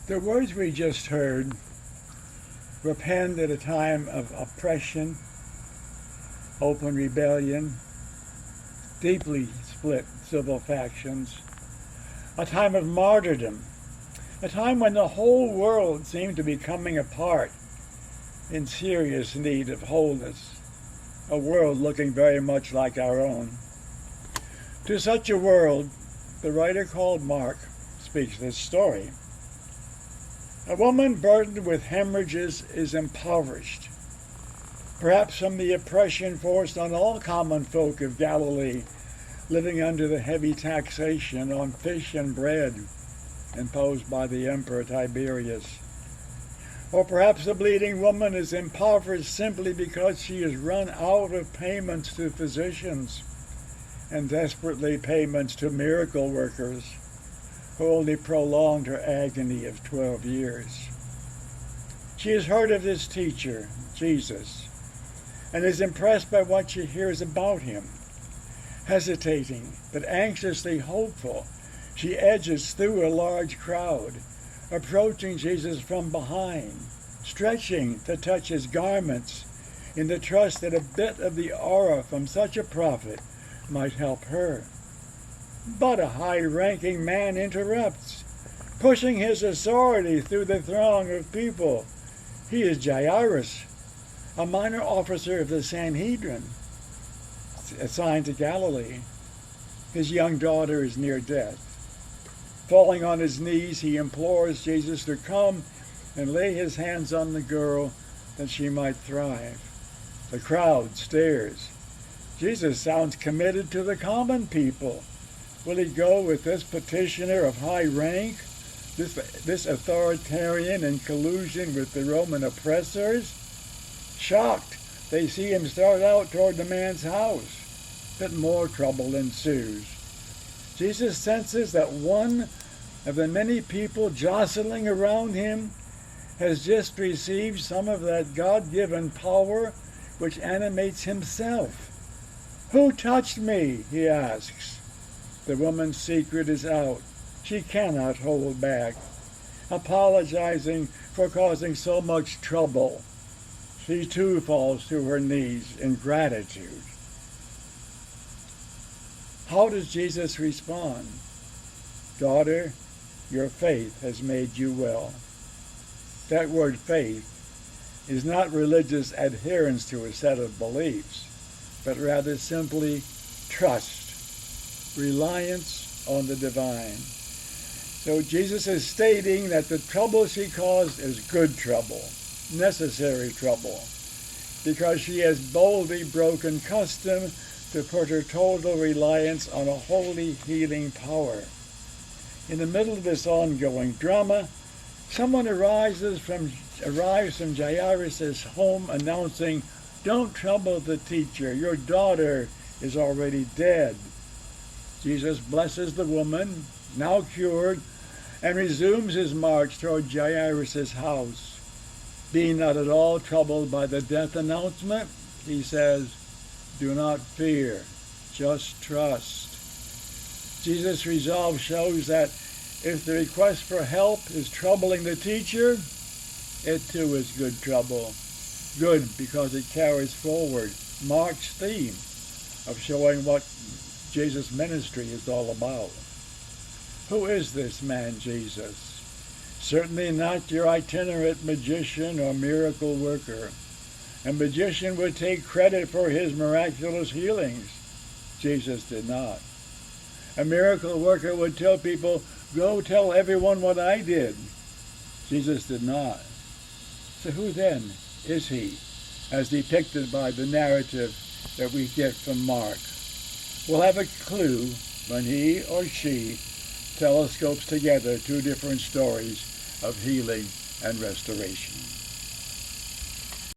The words we just heard were penned at a time of oppression, open rebellion, deeply split civil factions, a time of martyrdom, a time when the whole world seemed to be coming apart in serious need of wholeness, a world looking very much like our own. To such a world, the writer called Mark speaks this story. A woman burdened with hemorrhages is impoverished, perhaps from the oppression forced on all common folk of Galilee, living under the heavy taxation on fish and bread imposed by the Emperor Tiberius. Or perhaps the bleeding woman is impoverished simply because she has run out of payments to physicians and desperately payments to miracle workers who only prolonged her agony of 12 years. She has heard of this teacher, Jesus, and is impressed by what she hears about him. Hesitating, but anxiously hopeful, she edges through a large crowd, approaching Jesus from behind, stretching to touch his garments in the trust that a bit of the aura from such a prophet might help her. But a high-ranking man interrupts, pushing his authority through the throng of people. He is Jairus, a minor officer of the Sanhedrin, assigned to Galilee. His young daughter is near death. Falling on his knees, he implores Jesus to come and lay his hands on the girl that she might thrive. The crowd stares. Jesus sounds committed to the common people. Will he go with this petitioner of high rank, this authoritarian in collusion with the Roman oppressors? Shocked, they see him start out toward the man's house, but more trouble ensues. Jesus senses that one of the many people jostling around him has just received some of that God-given power which animates himself. "Who touched me?" he asks. The woman's secret is out. She cannot hold back. Apologizing for causing so much trouble, she too falls to her knees in gratitude. How does Jesus respond? "Daughter, your faith has made you well." That word faith is not religious adherence to a set of beliefs, but rather simply trust, reliance on the divine. So Jesus is stating that the trouble she caused is good trouble, necessary trouble, because she has boldly broken custom to put her total reliance on a holy healing power. In the middle of this ongoing drama, someone arrives from Jairus' home announcing, "Don't trouble the teacher, your daughter is already dead." Jesus blesses the woman, now cured, and resumes his march toward Jairus' house. Being not at all troubled by the death announcement, he says, "Do not fear, just trust." Jesus' resolve shows that if the request for help is troubling the teacher, it too is good trouble. Good because it carries forward Mark's theme of showing what Jesus' ministry is all about. Who is this man Jesus? Certainly not your itinerant magician or miracle worker. A magician would take credit for his miraculous healings. Jesus did not. A miracle worker would tell people, "Go tell everyone what I did." Jesus did not. So who then is he, as depicted by the narrative that we get from Mark? We'll have a clue when he or she telescopes together two different stories of healing and restoration.